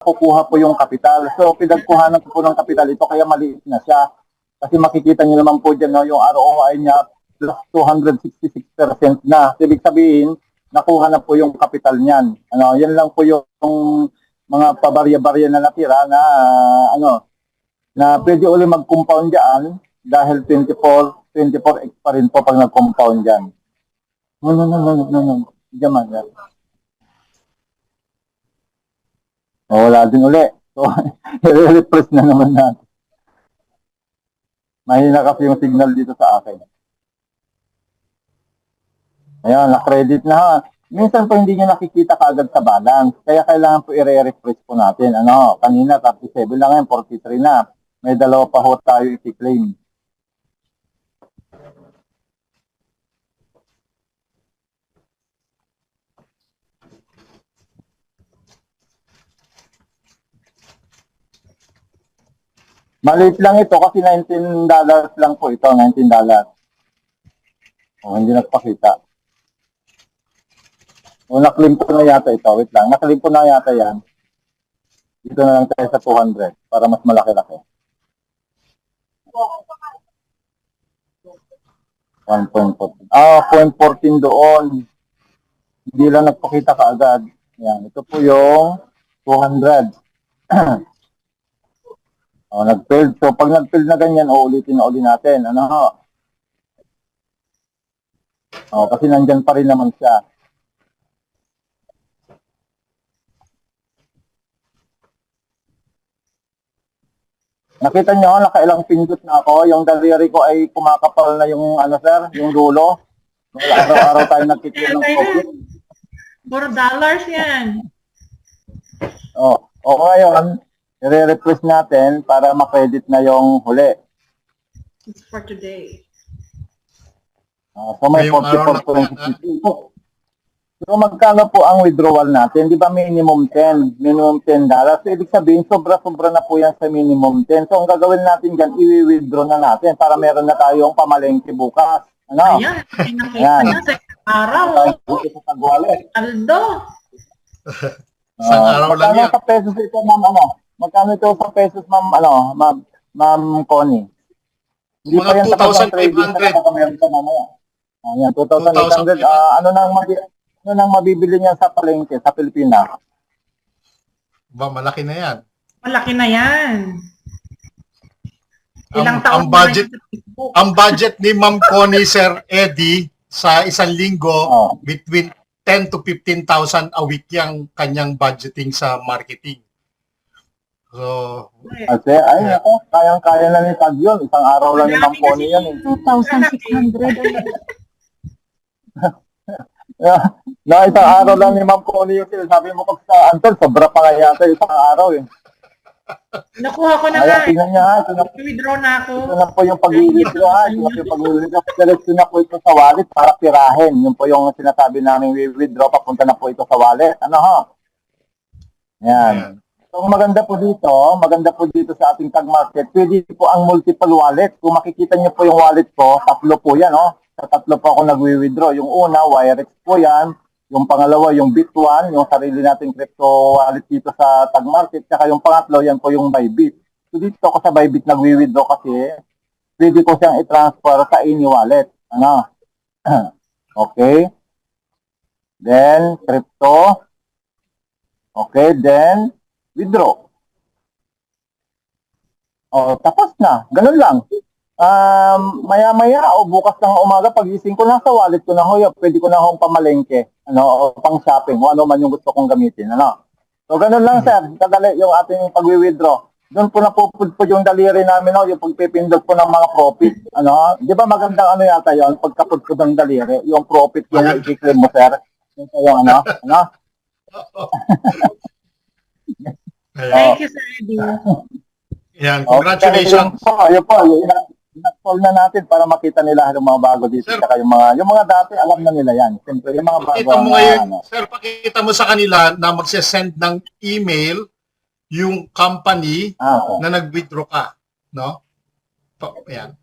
nakukuha po yung kapital. So, pinagkuhanan ko po ng kapital ito, kaya maliit na siya. Kasi makikita niyo naman po dyan, no, yung ROI niya plus 266% na. So, ibig sabihin, nakuha na po yung kapital niyan. Yan lang po yung mga pabarya-barya na natira na na pwede uli mag-compound dyan dahil 24x pa rin po pag nag-compound dyan. No. Diyan yan. Wala din uli. So, i-refresh na naman natin. Mahina kasi yung signal dito sa akin. Ayan, na-credit na ha. Minsan po hindi nyo nakikita kaagad sa balance. Kaya kailangan po i-refresh po natin. Kanina 37 lang yan, 43 na. May dalawa pa ho tayo i-claim. Maliit lang ito kasi $19 lang po ito, $19. Hindi nagpakita. Naklim ko na yata ito. Wait lang, naklim ko na yata yan. Dito na lang tayo sa 200 para mas malaki-laki. 0.14 doon. Hindi lang nagpakita kaagad. Yan, ito po yung 200. Nag-failed. So, pag nag-failed na ganyan, uulitin na uli natin. Kasi nandyan pa rin naman siya. Nakita nyo, nakailang pindot na ako. Yung daliri ko ay kumakapal na yung, sir, yung dulo. Araw-araw tayo nagkikita ng profit. $4 yan. Ngayon, i-request natin para ma-credit na yung huli. It's for today. So may 44.52. So magkano po ang withdrawal natin? Di ba minimum 10? Minimum $10. So ibig sabihin, sobra-sobra na po yan sa minimum 10. So ang gagawin natin dyan, i-withdraw na natin para meron na tayong pamalengke bukas. Ayan, pinakita na sa araw. Aldo. Isang araw lang yan. Sa pesos ito, ma'am, magkano ito sa pesos, ma'am, ma'am Connie? Hindi pa yan sa 2,500. Meron ka mamaya. Ayan, 2,800. Ano nang mabibili niya sa palengke, sa Pilipinas? Malaki na yan. Malaki na yan. Ilang taon ang budget ni Ma'am Connie, Sir Eddie, sa isang linggo, between 10 to 15,000 a week yung kanyang budgeting sa marketing. So, kasi, kayang-kaya na ni Tag yun. Isang araw lang ni Ma'am Connie yan. 2,600. Isang araw lang ni Ma'am Connie yung sinasabi mo pag sa Anton, sobra pa nga yata isang araw eh. Nakuha ko na nga. Tingnan niya ha. Withdraw na ako. Ito na po yung pag-withdraw ha. Diretso na po ito sa wallet para pirahin. Yun po yung sinasabi namin withdraw. Papunta na po ito sa wallet. Yan. So maganda po dito sa ating Tag Market. Pwede po ang multiple wallet. Kung makikita niyo po yung wallet ko, tatlo po yan. Sa tatlo po ako nag-withdraw. Yung una, Wirex po yan. Yung pangalawa, yung Bit1, yung sarili nating crypto wallet dito sa Tag Market. Saka yung pangatlo, yan po yung Bybit. So dito ako sa Bybit nag-withdraw kasi pwede ko siyang i-transfer sa any wallet. Okay. Then, crypto. Okay, then, withdraw. Tapos na. Ganun lang. Maya-maya o bukas ng umaga, pag-gising ko na sa wallet ko na pwede ko na hong pamalengke, o pang shopping, o ano man yung gusto kong gamitin, So, ganun lang, sir. Kadali yung ating pag-withdraw. Doon po napupudpud yung daliri namin, yung pagpipindot po ng mga profit, Di ba magandang yata yon pagkapudpud ng daliri, yung profit yung i-claim mo, sir. Yung Thank you, Sir Eddie. Yan, congratulations. Yun po, i-install na natin para makita nila yung mga bago dito. Saka yung mga dati, alam na nila yan. Siyempre, yung mga bago. Pakita mo ngayon, sir, pakita mo sa kanila na magsisend ng email yung company na nag-withdraw ka. No? Ayan.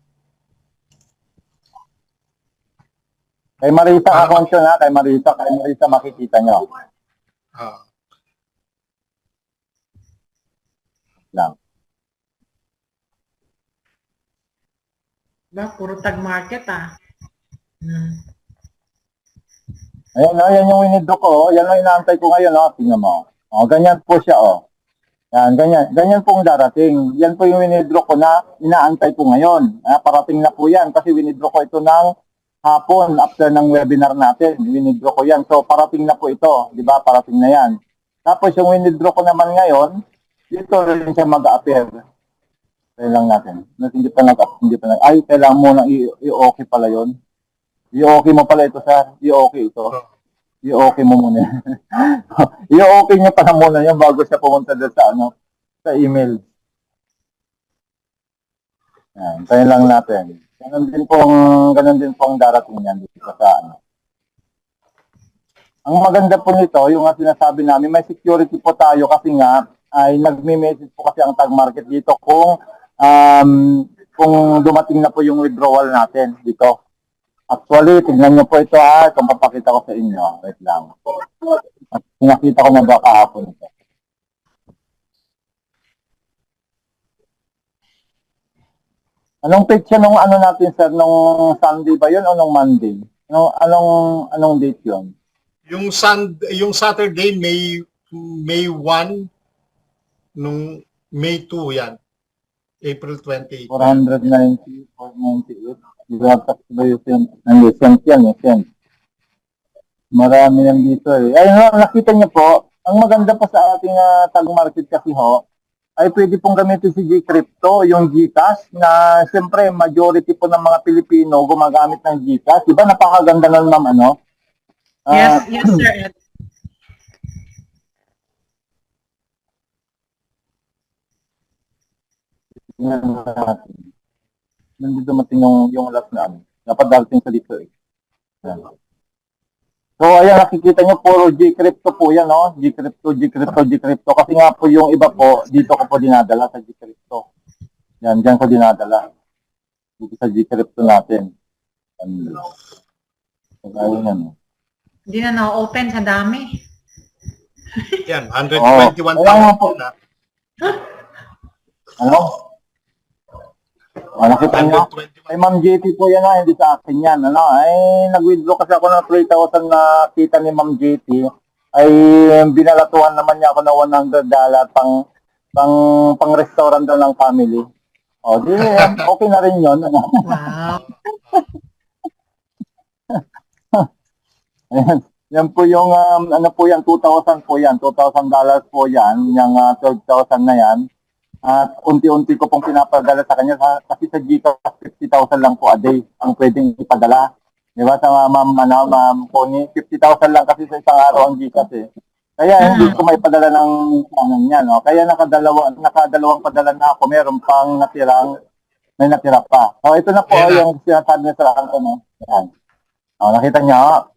Kay Marisa account yun, kay Marisa makikita nyo. Lang. Ba, puro tag market ah. Hmm. Ayan, oh, yan yung winidraw ko. Oh. Yan ang inaantay ko ngayon. Oh. Tingnan mo. Oh, ganyan po siya. Oh. Yan, ganyan. Ganyan pong darating. Yan po yung winidraw ko na inaantay ko ngayon. Parating na po yan kasi winidraw ko ito ng hapon after ng webinar natin. Winidraw ko yan. So, parating na po ito. Di ba? Parating na yan. Tapos yung winidraw ko naman ngayon, dito rin siya mag-appear. Kaya lang natin. Hindi pa nag ay, kailangan mo nang i-okay pala yun. I-okay mo pala ito, sir. I-okay ito. I-okay mo muna. I-okay niya pala muna yan bago siya pumunta doon sa, sa email. Yan, kaya lang natin. Ganun din pong darating yan dito sa Ang maganda po nito, yung sinasabi namin, may security po tayo kasi nga, ay nagme-message po kasi ang tag market dito kung dumating na po yung withdrawal natin dito. Actually, tignan nyo po ito kung papakita ko sa inyo. Wait lang. At pinakita ko na ba kahapon ito. Anong petsa nung natin, sir? Nung Sunday ba yun o nung Monday? Anong date yun? Yung Saturday, May 1, nung May 2 yan. April 28. 490, 498. Tax ba yung cent yan, cent. Marami yan dito eh. Ayun, nakita niyo po, ang maganda pa sa ating tag market kasi ay pwede pong gamitin si G-Crypto, yung GCash, na siyempre majority po ng mga Pilipino gumagamit ng GCash. Diba napakaganda nun, ma'am, Yes, yes, sir. Ed. Nandito dumating yung last na dapat darating sa dito eh. Yan. So ayan, nakikita nyo puro G-Crypto po yan, G-Crypto. Kasi nga po yung iba po, dito ko po dinadala sa G-Crypto. Yan, dyan ko dinadala. Dito sa G-Crypto natin. Ayun yan. Hindi na na-open sa dami. Yan, 121,000 na. Ano? Nakita nyo? Ay, Ma'am JT po yan hindi sa akin yan. Ay, nag-withdraw kasi ako ng 3,000 na kita ni Ma'am JT. Ay, binalatuhan naman niya ako ng $100 pang restaurant daw ng family. O, di, okay na rin yun. Wow. Ayan. Yan po yung, po yan, 2,000 po yan. $2,000 po yan. Yung 12,000 na yan. At unti-unti ko pong pinapadala sa kanya kasi sa GCash 50,000 lang po a day ang pwedeng ipadala. Di ba sa ma'am Connie, 50,000 lang kasi sa isang araw ang GCash eh. Kaya hindi ko may padala ng niya, no? Kaya nakadalawang padala na ako, meron pang may natira pa. So ito na po yung sinasabi niya sa akin, Yan. Nakita niyo,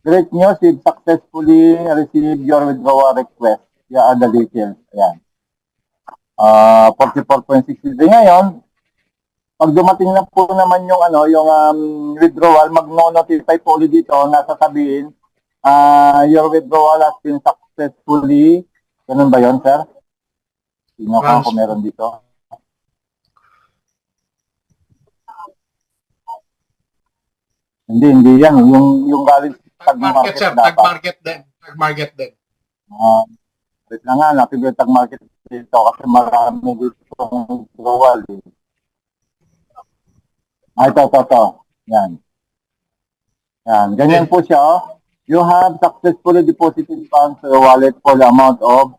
great news, you've successfully received your withdrawal request. Here are the details. Ayan. 44.63 ngayon. Pag dumating na po naman yung withdrawal, magno-notify po ulit dito na sasabihin your withdrawal has been successfully. Ganun ba yon, sir? Sino ka kung meron dito? Hindi yan. Yung galing tag market, sir. Tag market din. Wait lang nga, natin yung tag market dito kasi marami dito ang withdrawal. Ito. Yan. Ganyan po siya. You have successfully deposited funds to your wallet for the amount of...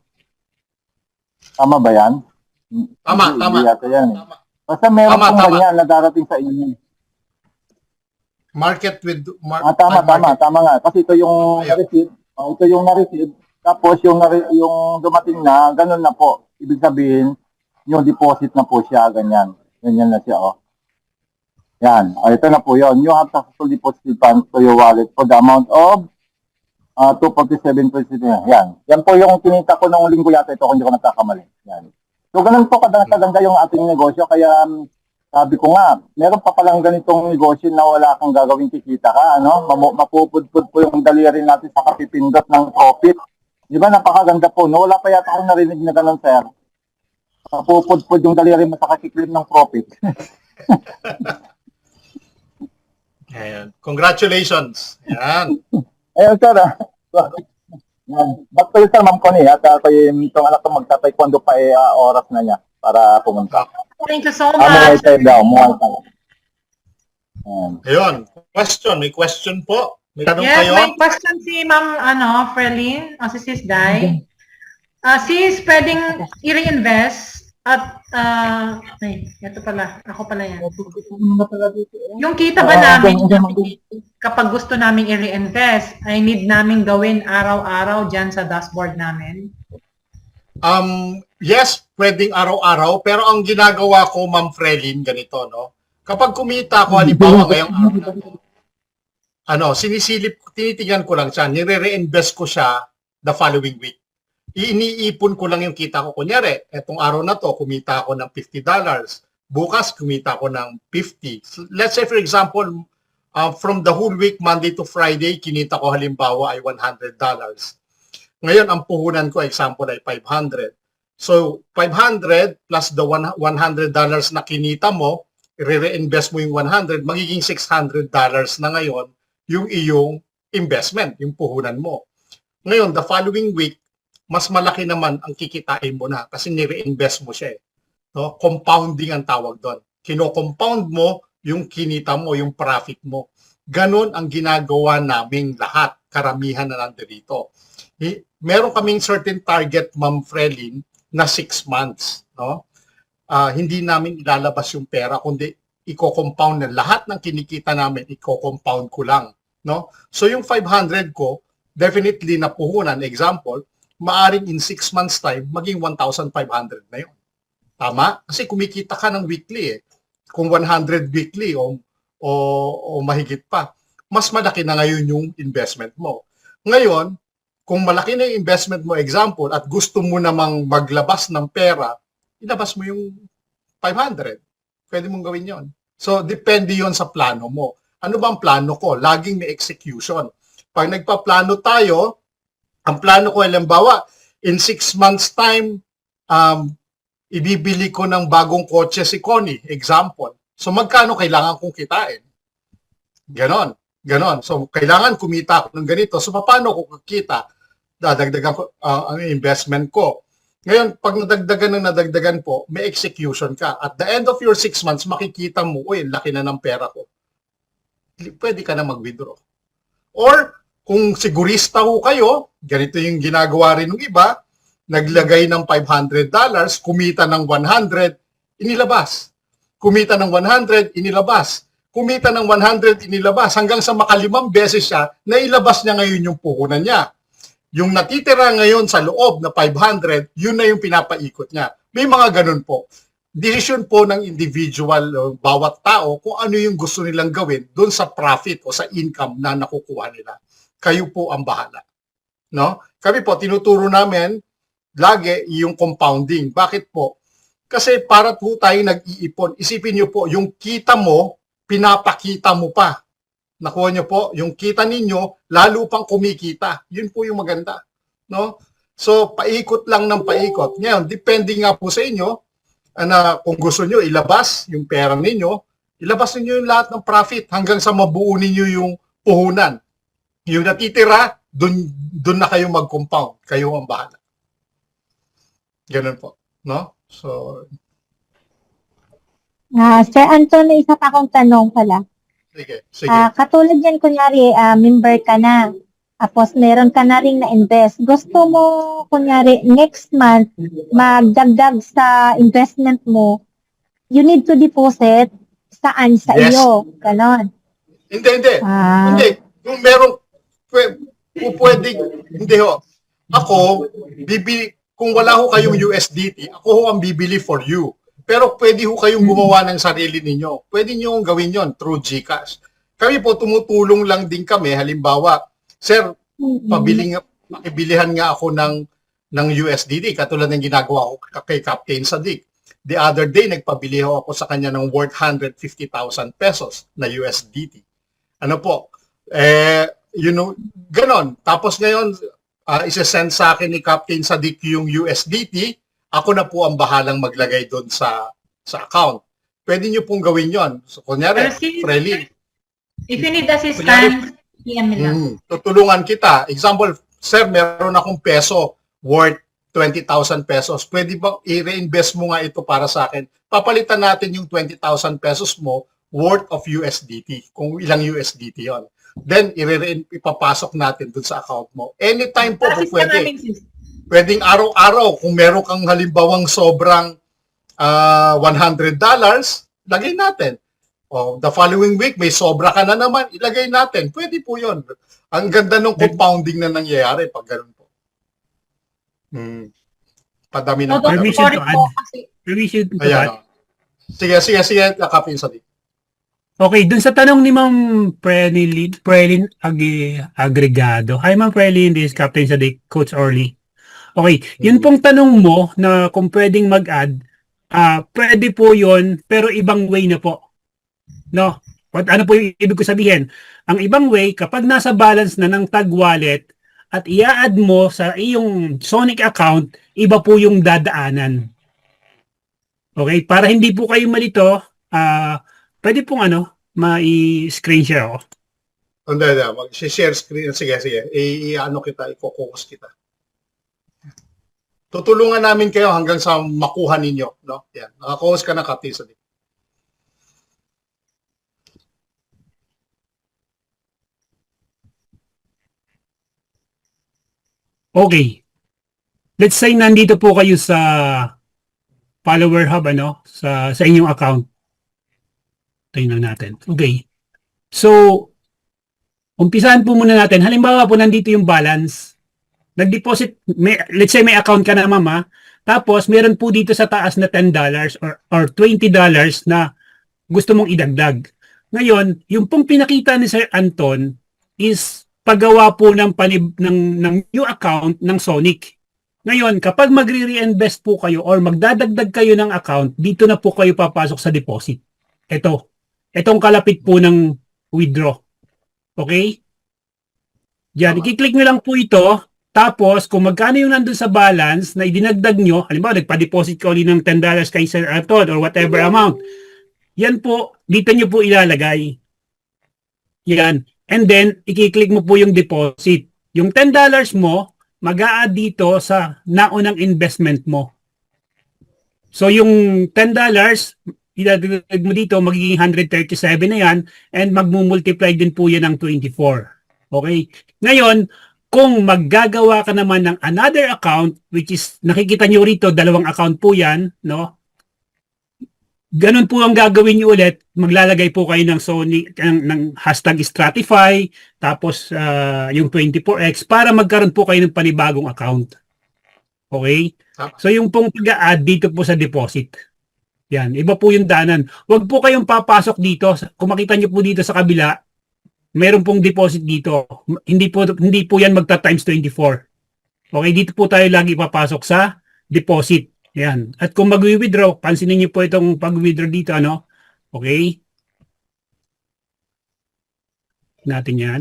Tama ba yan? Tama. Hindi yata yan eh. Basta meron pong ganyan na darating sa inyo. Market with... Tama nga. Kasi ito yung na-receive. Ito yung na-receive. Tapos yung dumating na, ganun na po. Ibig sabihin, yung deposit na po siya, ganyan. Ganyan na siya, Yan. Ito na po yun. You have successfully deposited funds to your wallet for the amount of 247.6. Yan. Yan po yung kinita ko nung linggo yata ito kung hindi ko nagkakamali. Yan. So, ganun po kaganda yung ating negosyo. Kaya, sabi ko nga, meron pa palang ganitong negosyo na wala kang gagawing kikita ka, mapupudpud po yung daliri natin sa kapipindot ng profit. Di ba napakaganda po, no? Wala pa yata akong narinig na ganun, sir. mapupudpud yung daliri mo sa kakiklip ng profit. Ayan. Congratulations. Ayan. Ayun, sir. Yan. Back to you, sir, Ma'am Connie. At ako itong anak ko magta-taekwondo pa oras na niya para pumunta. Thank you so Muay much. Thai daw, Muay Thai. Ayan. Ayun. Question. May question po. May tanong Yes, kayo? may question si Ma'am Frelin o si Sis Dai. Sis, pwedeng i-reinvest at, ay, ito pala, ako pala yan. Yung kita ba namin, kapag gusto namin i-reinvest, ay need namin gawin araw-araw dyan sa dashboard namin? Yes, pwedeng araw-araw, pero ang ginagawa ko, Ma'am Frelin, ganito, no? Kapag kumita ako, halimbawa ngayong araw, sinisilip, tinitingnan ko lang siya, nire-reinvest ko siya the following week. Iniipon ko lang yung kita ko. Kunyari, etong araw na to, kumita ako ng $50. Bukas, kumita ako ng 50. So, let's say, for example, from the whole week, Monday to Friday, kinita ko halimbawa ay $100. Ngayon, ang puhunan ko, example, ay 500. So, 500 plus the $100 na kinita mo, i-reinvest mo yung 100, magiging $600 na ngayon yung iyong investment, yung puhunan mo. Ngayon, the following week, mas malaki naman ang kikitain mo na kasi nire-invest mo siya. No? Compounding ang tawag doon. Kino-compound mo yung kinita mo, yung profit mo. Ganon ang ginagawa naming lahat, karamihan na nandito. Meron kaming certain target, Ma'am Frelin, na 6 months. No? Hindi namin ilalabas yung pera, kundi i-compound na lahat ng kinikita namin, i-compound ko lang. No? So yung 500 ko, definitely na puhunan, example, maaring in 6 months time, maging 1,500 na yun. Tama? Kasi kumikita ka ng weekly eh. Kung 100 weekly o mahigit pa, mas malaki na ngayon yung investment mo. Ngayon, kung malaki na yung investment mo, example, at gusto mo namang maglabas ng pera, ilabas mo yung 500. Pwede mong gawin yon. So, depende yon sa plano mo. Ano bang plano ko? Laging may execution. Pag nagpaplano tayo, ang plano ko, halimbawa, in 6 months time, ibibili ko ng bagong kotse si Connie, example. So, magkano kailangan kong kitain? Ganon. So, kailangan kumita ako ng ganito. So, paano ko kikita? Dadagdagan ko ang investment ko. Ngayon, pag nadagdagan po, may execution ka. At the end of your 6 months, makikita mo, uy, laki na ng pera ko. Pwede ka na mag-withdraw. Or, kung sigurista ho kayo, ganito yung ginagawa rin ng iba, naglagay ng $500, kumita ng 100, inilabas. Kumita ng 100, inilabas. Kumita ng 100, inilabas. Hanggang sa makalimang beses siya, nailabas niya ngayon yung puhunan niya. Yung natitira ngayon sa loob na 500, yun na yung pinapaikot niya. May mga ganun po. Decision po ng individual, bawat tao, kung ano yung gusto nilang gawin doon sa profit o sa income na nakukuha nila. Kayo po ang bahala. No? Kami po, tinuturo namin lagi yung compounding. Bakit po? Kasi para po tayo nag-iipon. Isipin nyo po, yung kita mo, pinapakita mo pa. Nakuha nyo po, yung kita ninyo, lalo pang kumikita. Yun po yung maganda. No? So, paikot lang ng paikot. Ngayon, depende nga po sa inyo, na kung gusto nyo ilabas yung pera ninyo, ilabas ninyo yung lahat ng profit hanggang sa mabuo ninyo yung puhunan. Yung natitira, dun na kayo mag-compound. Kayo ang bahala. Ganun po. No? So, Sir Anton, may isa pa akong tanong pala. sige. Katulad yan, kunyari, member ka na. Tapos meron ka na rin na-invest. Gusto mo, kunyari, next month, magdagdag sa investment mo, you need to deposit saan sa Yes. iyo. Ganon. Hindi. Hindi. Kung meron, pwede, hindi ho. Ako, kung wala ho kayong USDT, ako ho ang bibili for you. Pero pwede ho kayong gumawa ng sarili ninyo. Pwede nyo gawin yon through GCash. Kami po, tumutulong lang din kami. Halimbawa, sir, pakibilihan nga ako ng USDT, katulad ng ginagawa ko kay Captain Sadiq. The other day, nagpabili ako sa kanya ng worth 150,000 pesos na USDT. Ano po? Ganon. Tapos ngayon, isa-send sa akin ni Captain Sadiq yung USDT ako na po ang bahalang maglagay doon sa account. Pwede nyo pong gawin yon. So, kunyari, Pero si- Frelin, If you need assistance, PM me lang. tutulungan kita. Example, sir, meron akong peso worth 20,000 pesos. Pwede bang i-reinvest mo nga ito para sa akin? Papalitan natin yung 20,000 pesos mo worth of USDT, kung ilang USDT yon. Then, ipapasok natin dun sa account mo. Anytime po, Assist ka pwede. namin, sis. Pwedeng araw-araw, kung meron kang halimbawang sobrang $100, lagay natin. O, the following week, may sobra ka na naman, ilagay natin. Pwede po yon. Ang ganda ng compounding na nangyayari pag ganun po. Padami ng Although, padami. Permission sorry to add. po kasi Permission to Ayan. add. O. Sige, Kapin Sadiq. Okay, dun sa tanong ni Ma'am Prelin Agregado. Hi Ma'am Prelin, this is Captain Sadiq, Coach Orly. Okay, yun pong tanong mo na kung pwedeng mag-add, pwede po yun, pero ibang way na po. No? Ano po yung ibig ko sabihin? Ang ibang way, kapag nasa balance na ng Tag Wallet at i-add mo sa iyong Sonic account, iba po yung dadaanan. Okay, para hindi po kayo malito, pwede pong ma-screen share ako. Hindi. Mag-share screen. Sige. I-ano kita, i-focus kita. Tutulungan namin kayo hanggang sa makuha ninyo. No? Yan. Naka-host ka na, Captain Sadiq. Okay. Let's say nandito po kayo sa follower hub sa inyong account. Tingnan natin. Okay. So umpisahan po muna natin. Halimbawa po nandito yung balance. Nag-deposit, let's say may account ka na mama, tapos meron po dito sa taas na $10 or $20 na gusto mong idagdag. Ngayon, yung pong pinakita ni Sir Anton is paggawa po ng new account ng Sonic. Ngayon, kapag magre-reinvest po kayo or magdadagdag kayo ng account, dito na po kayo papasok sa deposit. Itong kalapit po ng withdraw. Okay? Diyan, i-click nyo lang po ito. Tapos, kung magkano yung nandun sa balance na idinagdag nyo, halimbawa, nagpa-deposit ka ulit ng $10 kay Sir Anton or whatever amount, yan po, dito nyo po ilalagay. Yan. And then, i-click mo po yung deposit. Yung $10 mo, mag-a-add dito sa naunang investment mo. So, yung $10, idadagdag mo dito, magiging 137 na yan, and magmumultiply din po yan ng 24. Okay? Ngayon, kung maggagawa ka naman ng another account, which is, nakikita nyo rito, dalawang account po yan, no? Ganun po ang gagawin nyo ulit, maglalagay po kayo ng Sonic, ng hashtag Stratify, tapos yung 24X, para magkaroon po kayo ng panibagong account. Okay? So yung pong pag-add dito po sa deposit. Yan, iba po yung danan. Huwag po kayong papasok dito. Kung makita nyo po dito sa kabila, meron pong deposit dito. Hindi po yan magta times 24. Okay, dito po tayo lagi papasok sa deposit. Yan. At kung mag-withdraw, pansinin niyo po itong pag-withdraw dito, Okay? Natin yan.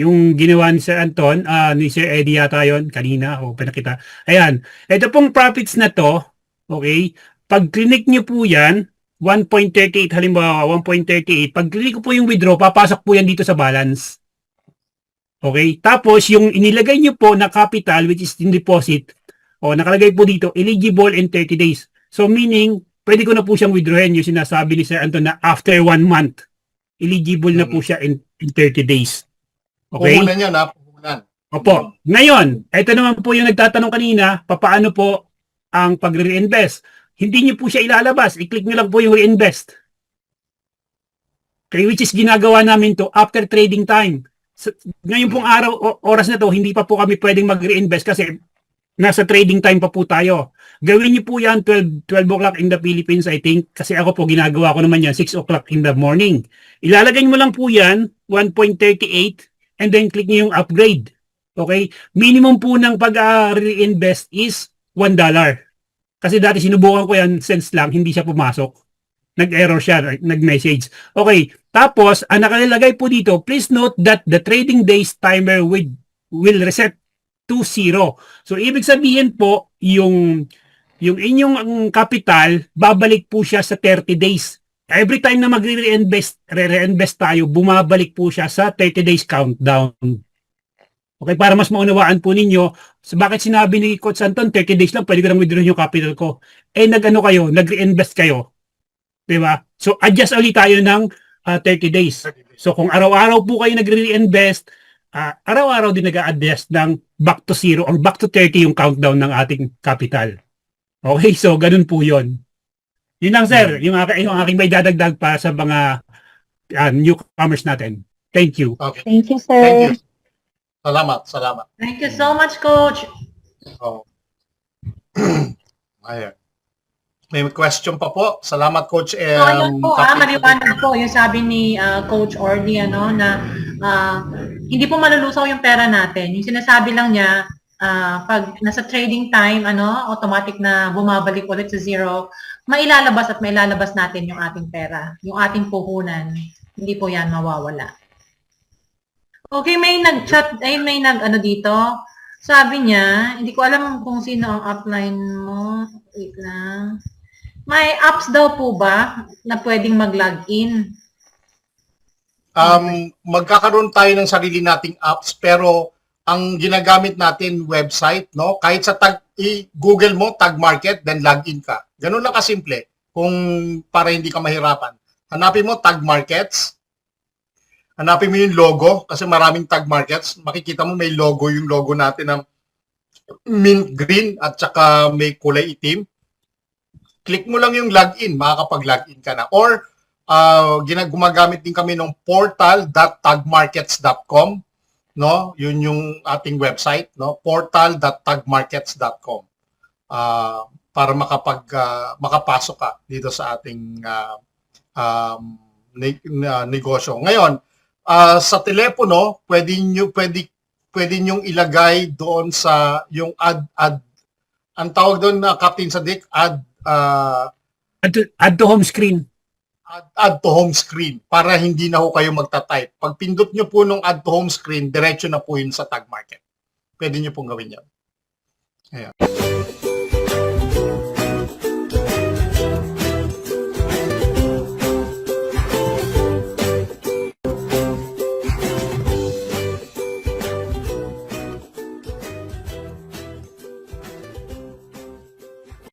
Yung ginawa ni Sir Anton, ni Sir Eddie yata yun, kanina, pinakita. Ayan. Ito pong profits na to, okay? Pag click niyo po yan, 1.38 halimbawa, 1.38. Pag click ko po yung withdraw, papasok po yan dito sa balance. Okay? Tapos, yung inilagay nyo po na capital, which is in deposit, nakalagay po dito, eligible in 30 days. So, meaning, pwede ko na po siyang withdrawin yung sinasabi ni Sir Anton na after 1 month, eligible na po siya in 30 days. Okay? Puhunan yan, puhunan. Opo. Ngayon, ito naman po yung nagtatanong kanina, papaano po ang pag-reinvest? Hindi nyo po siya ilalabas. I-click nyo lang po yung reinvest. Okay, which is ginagawa namin to after trading time. So, ngayon pong oras na to, hindi pa po kami pwedeng mag-reinvest kasi nasa trading time pa po tayo. Gawin nyo po yan 12 o'clock in the Philippines, I think. Kasi ako po, ginagawa ko naman yan 6 o'clock in the morning. Ilalagay mo lang po yan, 1.38, and then click nyo yung upgrade. Okay? Minimum po ng pag-reinvest is $1. Kasi dati sinubukan ko yan, sense lang, hindi siya pumasok. Nag-error siya, nag-message. Okay, tapos, ang nakalagay po dito, please note that the trading days timer will reset to 0. So, ibig sabihin po, yung yung inyong capital, babalik po siya sa 30 days. Every time na re-reinvest tayo, bumabalik po siya sa 30 days countdown. Okay, para mas maunawaan po ninyo, bakit sinabi ni Coach Anton, 30 days lang, pwede ko lang withdraw yung capital ko. Nag-reinvest kayo. Diba? So, adjust ulit tayo ng 30 days. So, kung araw-araw po kayo nagre-reinvest, araw-araw din nag-a-adjust ng back to 0 or back to 30 yung countdown ng ating capital. Okay, so ganun po yun. Yun lang, sir. Yung aking may dadagdag pa sa mga newcomers natin. Thank you. Okay. Thank you, sir. Thank you. Salamat. Thank you so much, Coach. Oh. Ayan. May question pa po. Salamat, Coach. So, ayun po, maliwanag po yung sabi ni Coach Orly, na hindi po malulusaw yung pera natin. Yung sinasabi lang niya, pag nasa trading time, automatic na bumabalik ulit sa zero, mailalabas at mailalabas natin yung ating pera, yung ating puhunan. Hindi po yan mawawala. Okay, may nag-chat, may dito. Sabi niya, hindi ko alam kung sino ang upline mo. Wait lang. May apps daw po ba na pwedeng mag-login? Magkakaroon tayo ng sarili nating apps, pero ang ginagamit natin website, no? Kahit sa Google mo, tag market, then login ka. Ganun lang kasimple, kung para hindi ka mahirapan. Hanapin mo tag markets. Hanapin mo yung logo, kasi maraming tag markets. Makikita mo may logo, yung logo natin ng mint green at saka may kulay itim. Click mo lang yung login, makakapag-login ka na. Or gumagamit din kami ng portal.tagmarkets.com, no? Yun yung ating website, no? portal.tagmarkets.com. Para makapasok ka dito sa ating negosyo. Ngayon, sa telepono, pwede nyong ilagay doon sa yung add ang tawag doon na Captain Sadik, add to home screen. Add to home screen para hindi na ho kayo magta-type. Pag pindot nyo po nung add to home screen, diretso na po yun sa tag market. Pwede nyo pong gawin yan. Ayan.